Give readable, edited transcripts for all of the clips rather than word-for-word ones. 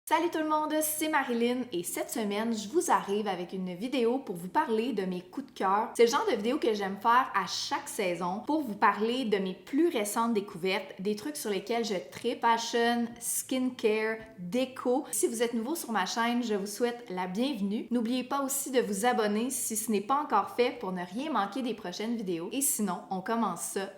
Salut tout le monde, c'est Marilyn et cette semaine, je vous arrive avec une vidéo pour vous parler de mes coups de cœur. C'est le genre de vidéo que j'aime faire à chaque saison pour vous parler de mes plus récentes découvertes, des trucs sur lesquels je tripe, fashion, skincare, déco. Si vous êtes nouveau sur ma chaîne, je vous souhaite la bienvenue. N'oubliez pas aussi de vous abonner si ce n'est pas encore fait pour ne rien manquer des prochaines vidéos. Et sinon, on commence ça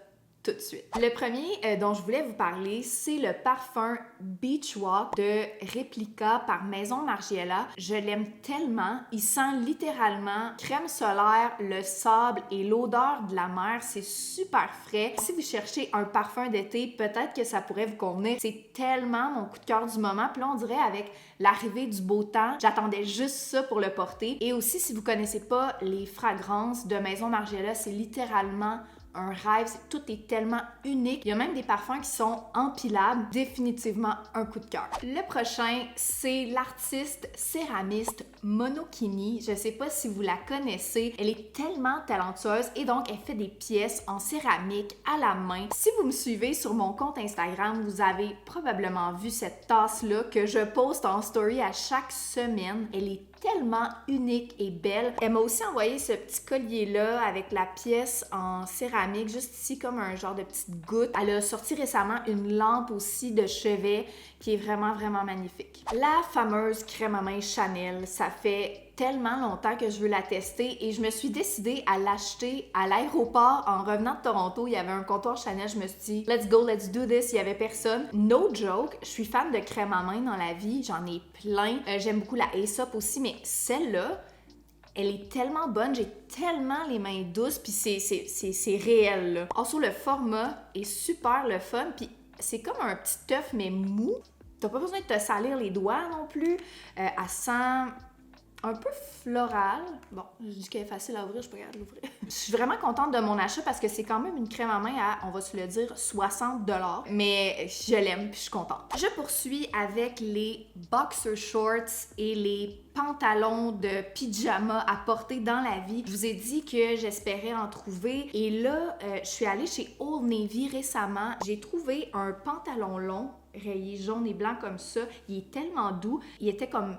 tout de suite. Le premier dont je voulais vous parler, c'est le parfum Beach Walk de Replica par Maison Margiela. Je l'aime tellement. Il sent littéralement crème solaire, le sable et l'odeur de la mer. C'est super frais. Si vous cherchez un parfum d'été, peut-être que ça pourrait vous convenir. C'est tellement mon coup de cœur du moment. Puis là, on dirait avec l'arrivée du beau temps, j'attendais juste ça pour le porter. Et aussi, si vous connaissez pas les fragrances de Maison Margiela, c'est littéralement un rêve, tout est tellement unique. Il y a même des parfums qui sont empilables. Définitivement un coup de cœur. Le prochain, c'est l'artiste céramiste Monokini. Je sais pas si vous la connaissez. Elle est tellement talentueuse et donc elle fait des pièces en céramique à la main. Si vous me suivez sur mon compte Instagram, vous avez probablement vu cette tasse-là que je poste en story à chaque semaine. Elle est tellement unique et belle. Elle m'a aussi envoyé ce petit collier-là avec la pièce en céramique, juste ici comme un genre de petite goutte. Elle a sorti récemment une lampe aussi de chevet qui est vraiment, vraiment magnifique. La fameuse crème à main Chanel, ça fait tellement longtemps que je veux la tester et je me suis décidée à l'acheter à l'aéroport en revenant de Toronto. Il y avait un comptoir Chanel, je me suis dit let's go, let's do this, il y avait personne. No joke, je suis fan de crème à main dans la vie, j'en ai plein. J'aime beaucoup la Aesop aussi, mais celle-là, elle est tellement bonne, j'ai tellement les mains douces, puis c'est réel là. Also, le format est super le fun, puis c'est comme un petit œuf mais mou. T'as pas besoin de te salir les doigts non plus. Elle sent un peu floral. Bon, je dis qu'elle est facile à ouvrir, je suis pas capable de l'ouvrir. Je suis vraiment contente de mon achat parce que c'est quand même une crème à main à, on va se le dire, 60$. Mais je l'aime puis je suis contente. Je poursuis avec les boxer shorts et les pantalons de pyjama à porter dans la vie. Je vous ai dit que j'espérais en trouver. Et là, je suis allée chez Old Navy récemment. J'ai trouvé un pantalon long, rayé jaune et blanc comme ça. Il est tellement doux. Il était comme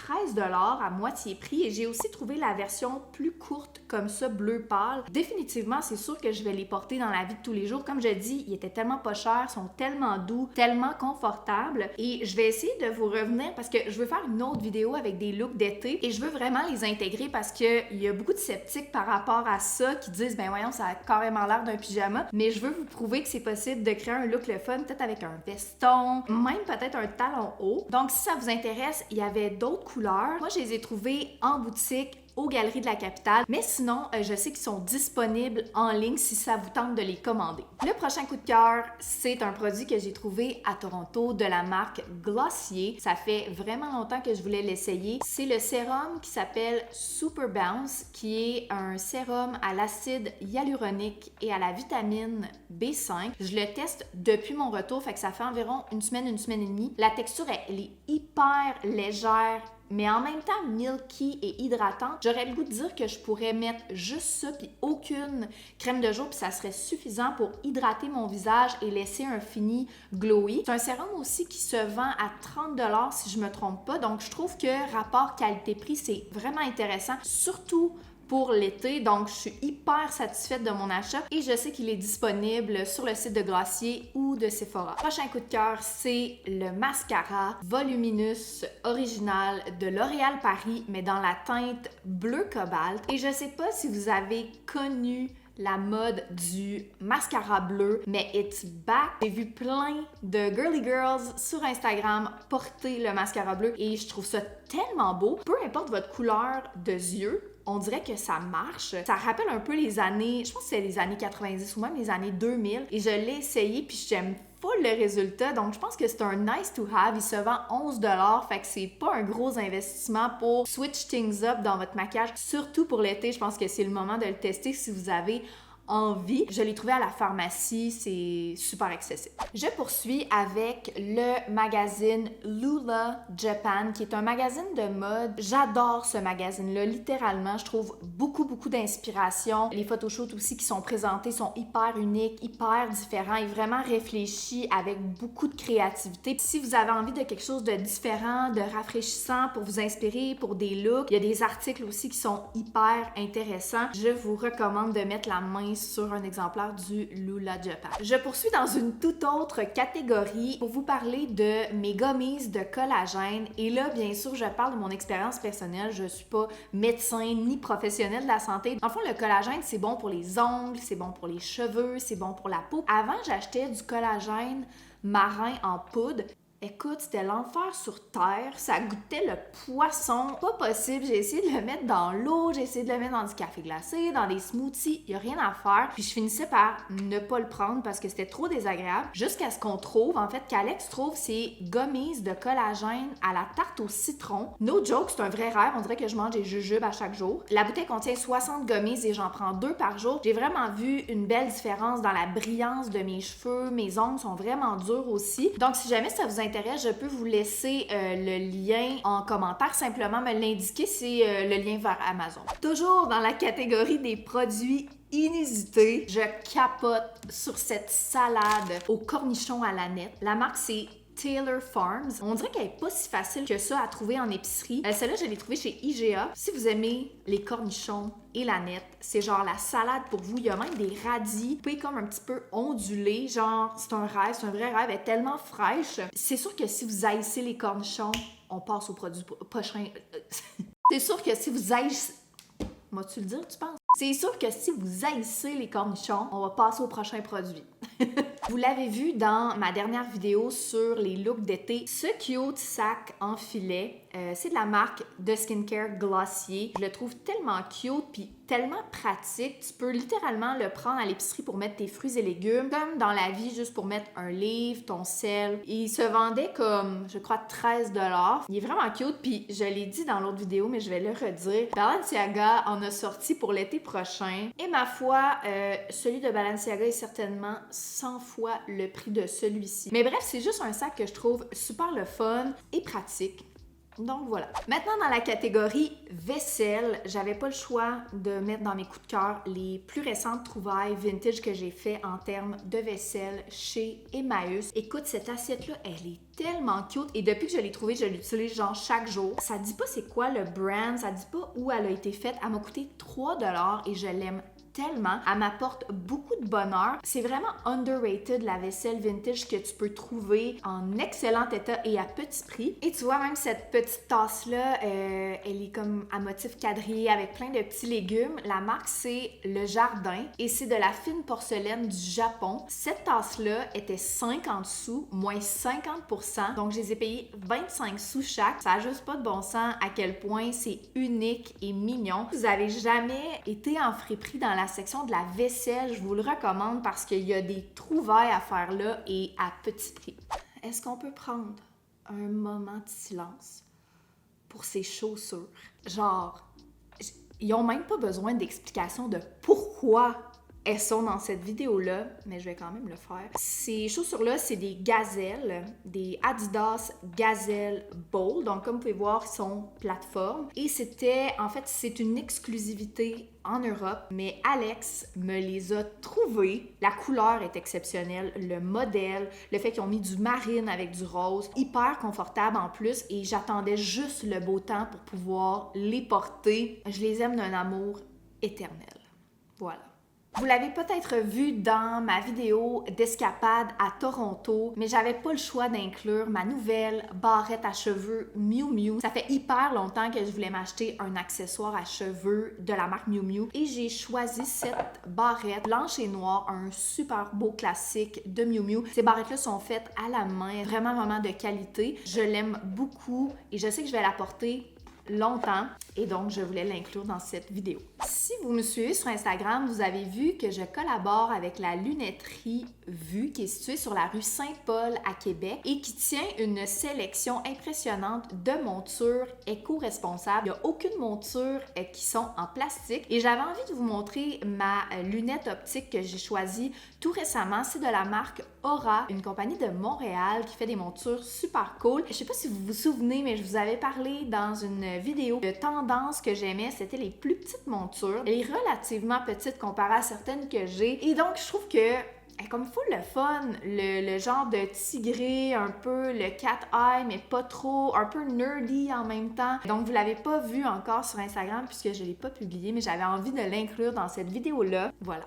13$ à moitié prix et j'ai aussi trouvé la version plus courte comme ça, bleu pâle. Définitivement, c'est sûr que je vais les porter dans la vie de tous les jours. Comme je dis, ils étaient tellement pas chers, sont tellement doux, tellement confortables et je vais essayer de vous revenir parce que je veux faire une autre vidéo avec des looks d'été et je veux vraiment les intégrer parce qu'il y a beaucoup de sceptiques par rapport à ça qui disent ben voyons, ça a carrément l'air d'un pyjama, mais je veux vous prouver que c'est possible de créer un look le fun, peut-être avec un veston, même peut-être un talon haut. Donc si ça vous intéresse, il y avait d'autres couleurs. Moi, je les ai trouvées en boutique aux Galeries de la Capitale, mais sinon, je sais qu'ils sont disponibles en ligne si ça vous tente de les commander. Le prochain coup de cœur, c'est un produit que j'ai trouvé à Toronto de la marque Glossier. Ça fait vraiment longtemps que je voulais l'essayer. C'est le sérum qui s'appelle Super Bounce, qui est un sérum à l'acide hyaluronique et à la vitamine B5. Je le teste depuis mon retour, fait que ça fait environ une semaine et demie. La texture, elle est hyper légère, mais en même temps milky et hydratante. J'aurais le goût de dire que je pourrais mettre juste ça puis aucune crème de jour puis ça serait suffisant pour hydrater mon visage et laisser un fini glowy. C'est un sérum aussi qui se vend à 30$ si je me trompe pas. Donc je trouve que rapport qualité-prix, c'est vraiment intéressant, surtout pour l'été, donc je suis hyper satisfaite de mon achat et je sais qu'il est disponible sur le site de Glossier ou de Sephora. Prochain coup de cœur, c'est le mascara Voluminous original de L'Oréal Paris, mais dans la teinte bleu cobalt. Et je sais pas si vous avez connu la mode du mascara bleu, mais it's back. J'ai vu plein de girly girls sur Instagram porter le mascara bleu et je trouve ça tellement beau. Peu importe votre couleur de yeux, on dirait que ça marche. Ça rappelle un peu les années, je pense que c'est les années 90 ou même les années 2000. Et je l'ai essayé puis j'aime full le résultat. Donc je pense que c'est un nice to have. Il se vend 11$, fait que c'est pas un gros investissement pour switch things up dans votre maquillage. Surtout pour l'été, je pense que c'est le moment de le tester si vous avez envie. Je l'ai trouvé à la pharmacie, c'est super accessible. Je poursuis avec le magazine Lula Japan, qui est un magazine de mode. J'adore ce magazine-là, littéralement. Je trouve beaucoup d'inspiration. Les photoshoots aussi qui sont présentés sont hyper uniques, hyper différents et vraiment réfléchis avec beaucoup de créativité. Si vous avez envie de quelque chose de différent, de rafraîchissant pour vous inspirer pour des looks, il y a des articles aussi qui sont hyper intéressants. Je vous recommande de mettre la main sur un exemplaire du Lula Japan. Je poursuis dans une toute autre catégorie pour vous parler de mes gummies de collagène. Et là, bien sûr, je parle de mon expérience personnelle. Je suis pas médecin ni professionnel de la santé. En fond, le collagène, c'est bon pour les ongles, c'est bon pour les cheveux, c'est bon pour la peau. Avant, j'achetais du collagène marin en poudre. Écoute, c'était l'enfer sur terre, ça goûtait le poisson. Pas possible, j'ai essayé de le mettre dans l'eau, j'ai essayé de le mettre dans du café glacé, dans des smoothies, il y a rien à faire. Puis je finissais par ne pas le prendre parce que c'était trop désagréable. Jusqu'à ce qu'on trouve, en fait, qu'Alex trouve ces gummies de collagène à la tarte au citron. No joke, c'est un vrai rêve, on dirait que je mange des jujubes à chaque jour. La bouteille contient 60 gummies et j'en prends 2 par jour. J'ai vraiment vu une belle différence dans la brillance de mes cheveux, mes ongles sont vraiment durs aussi. Donc si jamais ça vous intéresse, je peux vous laisser le lien en commentaire, simplement me l'indiquer, c'est le lien vers Amazon. Toujours dans la catégorie des produits inusités, je capote sur cette salade aux cornichons à l'aneth. La marque, c'est Taylor Farms. On dirait qu'elle est pas si facile que ça à trouver en épicerie. Celle-là, je l'ai trouvée chez IGA. Si vous aimez les cornichons et l'aneth, c'est genre la salade pour vous. Il y a même des radis, puis comme un petit peu ondulés. Genre, c'est un rêve, c'est un vrai rêve. Elle est tellement fraîche. C'est sûr que si vous haïssez les cornichons, on passe au produit prochain. C'est sûr que si vous haïssez... M'as-tu le dire, tu penses? C'est sûr que si vous haïssez les cornichons, on va passer au prochain produit. Vous l'avez vu dans ma dernière vidéo sur les looks d'été. Ce cute sac en filet, c'est de la marque de skincare Glossier. Je le trouve tellement cute puis tellement pratique. Tu peux littéralement le prendre à l'épicerie pour mettre tes fruits et légumes, comme dans la vie, juste pour mettre un livre, ton sel. Il se vendait comme, je crois, 13 $. Il est vraiment cute, puis je l'ai dit dans l'autre vidéo, mais je vais le redire. Balenciaga en a sorti pour l'été prochain. Et ma foi, celui de Balenciaga est certainement 100 fois le prix de celui-ci. Mais bref, c'est juste un sac que je trouve super le fun et pratique. Donc voilà. Maintenant, dans la catégorie vaisselle, j'avais pas le choix de mettre dans mes coups de cœur les plus récentes trouvailles vintage que j'ai fait en termes de vaisselle chez Emmaüs. Écoute, cette assiette-là, elle est tellement cute et depuis que je l'ai trouvée, je l'utilise genre chaque jour. Ça dit pas c'est quoi le brand, ça dit pas où elle a été faite. Elle m'a coûté 3 $ et je l'aime tellement. Elle m'apporte beaucoup de bonheur. C'est vraiment underrated la vaisselle vintage que tu peux trouver en excellent état et à petit prix. Et tu vois, même cette petite tasse-là, elle est comme à motif quadrillé avec plein de petits légumes. La marque, c'est Le Jardin et c'est de la fine porcelaine du Japon. Cette tasse-là était 50 sous, moins 50%. Donc, je les ai payés 25 sous chaque. Ça n'a juste pas de bon sens à quel point c'est unique et mignon. Vous avez jamais été en friperie dans la section de la vaisselle, je vous le recommande parce qu'il y a des trouvailles à faire là et à petit prix. Est-ce qu'on peut prendre un moment de silence pour ces chaussures? Genre, ils ont même pas besoin d'explication de pourquoi elles sont dans cette vidéo-là, mais je vais quand même le faire. Ces chaussures-là, c'est des gazelles, des Adidas Gazelle Bold. Donc, comme vous pouvez voir, ils sont plateforme. Et en fait, c'est une exclusivité en Europe, mais Alex me les a trouvées. La couleur est exceptionnelle, le modèle, le fait qu'ils ont mis du marine avec du rose, hyper confortable en plus, et j'attendais juste le beau temps pour pouvoir les porter. Je les aime d'un amour éternel. Voilà. Vous l'avez peut-être vu dans ma vidéo d'escapade à Toronto, mais j'avais pas le choix d'inclure ma nouvelle barrette à cheveux Miu Miu. Ça fait hyper longtemps que je voulais m'acheter un accessoire à cheveux de la marque Miu Miu et j'ai choisi cette barrette blanche et noire, un super beau classique de Miu Miu. Ces barrettes-là sont faites à la main, vraiment de qualité. Je l'aime beaucoup et je sais que je vais la porter longtemps et donc je voulais l'inclure dans cette vidéo. Si vous me suivez sur Instagram, vous avez vu que je collabore avec la lunetterie Vue qui est située sur la rue Saint-Paul à Québec et qui tient une sélection impressionnante de montures éco-responsables. Il n'y a aucune monture qui sont en plastique et j'avais envie de vous montrer ma lunette optique que j'ai choisie tout récemment. C'est de la marque Aura, une compagnie de Montréal qui fait des montures super cool. Je sais pas si vous vous souvenez, mais je vous avais parlé dans une vidéo de tendance que j'aimais, c'était les plus petites montures. Elle est relativement petite comparée à certaines que j'ai et donc je trouve que comme full le fun, le genre de tigré, un peu le cat eye, mais pas trop, un peu nerdy en même temps. Donc vous l'avez pas vu encore sur Instagram puisque je l'ai pas publié, mais j'avais envie de l'inclure dans cette vidéo-là. Voilà.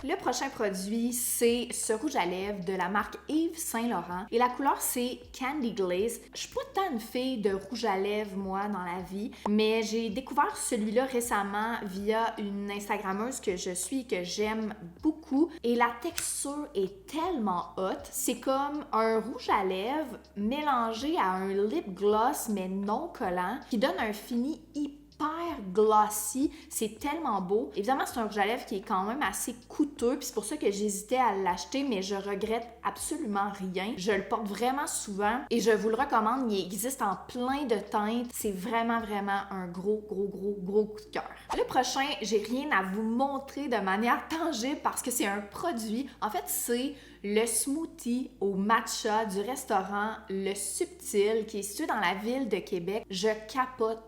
Le prochain produit, c'est ce rouge à lèvres de la marque Yves Saint Laurent et la couleur, c'est Candy Glaze. Je suis pas tant une fille de rouge à lèvres, moi, dans la vie, mais j'ai découvert celui-là récemment via une Instagrammeuse que je suis et que j'aime beaucoup et la texture est tellement hot. C'est comme un rouge à lèvres mélangé à un lip gloss, mais non collant, qui donne un fini hyper glossy, c'est tellement beau. Évidemment, c'est un rouge à lèvres qui est quand même assez coûteux, puis c'est pour ça que j'hésitais à l'acheter, mais je regrette absolument rien. Je le porte vraiment souvent et je vous le recommande. Il existe en plein de teintes. C'est vraiment un gros coup de cœur. Le prochain, j'ai rien à vous montrer de manière tangible parce que c'est un produit. En fait, c'est le smoothie au matcha du restaurant Le Subtil qui est situé dans la ville de Québec. Je capote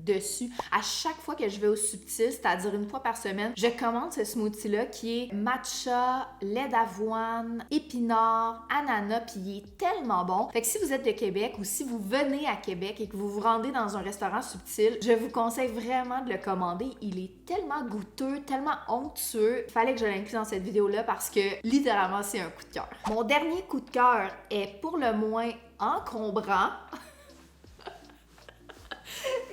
dessus. À chaque fois que je vais au Subtil, c'est-à-dire une fois par semaine, je commande ce smoothie-là qui est matcha, lait d'avoine, épinards, ananas, puis il est tellement bon. Fait que si vous êtes de Québec ou si vous venez à Québec et que vous vous rendez dans un restaurant Subtil, je vous conseille vraiment de le commander. Il est tellement goûteux, tellement onctueux. Il fallait que je l'inclue dans cette vidéo-là parce que littéralement, c'est un coup de cœur. Mon dernier coup de cœur est pour le moins encombrant.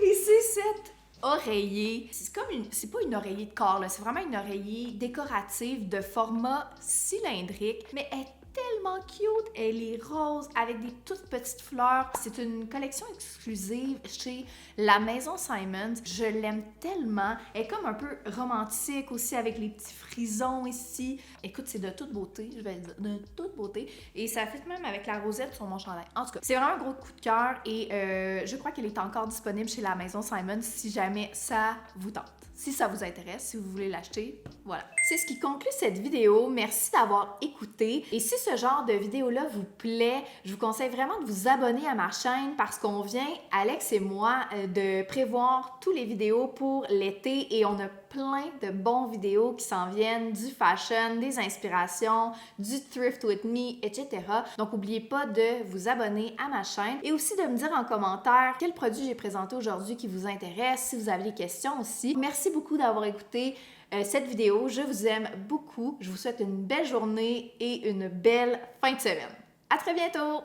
Et c'est cette oreiller. C'est pas une oreiller de corps, là. C'est vraiment une oreiller décorative de format cylindrique, mais elle est tellement cute. Elle est rose avec des toutes petites fleurs. C'est une collection exclusive chez la Maison Simons. Je l'aime tellement. Elle est comme un peu romantique aussi avec les petits frisons ici. Écoute, c'est de toute beauté, je vais le dire, de toute beauté. Et ça fit même avec la rosette sur mon chandail. En tout cas, c'est vraiment un gros coup de cœur et je crois qu'elle est encore disponible chez la Maison Simons si jamais ça vous tente. Si ça vous intéresse, si vous voulez l'acheter, voilà. C'est ce qui conclut cette vidéo. Merci d'avoir écouté. Et si ce genre de vidéo-là vous plaît, je vous conseille vraiment de vous abonner à ma chaîne parce qu'on vient, Alex et moi, de prévoir tous les vidéos pour l'été et on a plein de bons vidéos qui s'en viennent, du fashion, des inspirations, du thrift with me, etc. Donc, n'oubliez pas de vous abonner à ma chaîne et aussi de me dire en commentaire quel produit j'ai présenté aujourd'hui qui vous intéresse, si vous avez des questions aussi. Merci beaucoup d'avoir écouté cette vidéo. Je vous aime beaucoup. Je vous souhaite une belle journée et une belle fin de semaine. À très bientôt!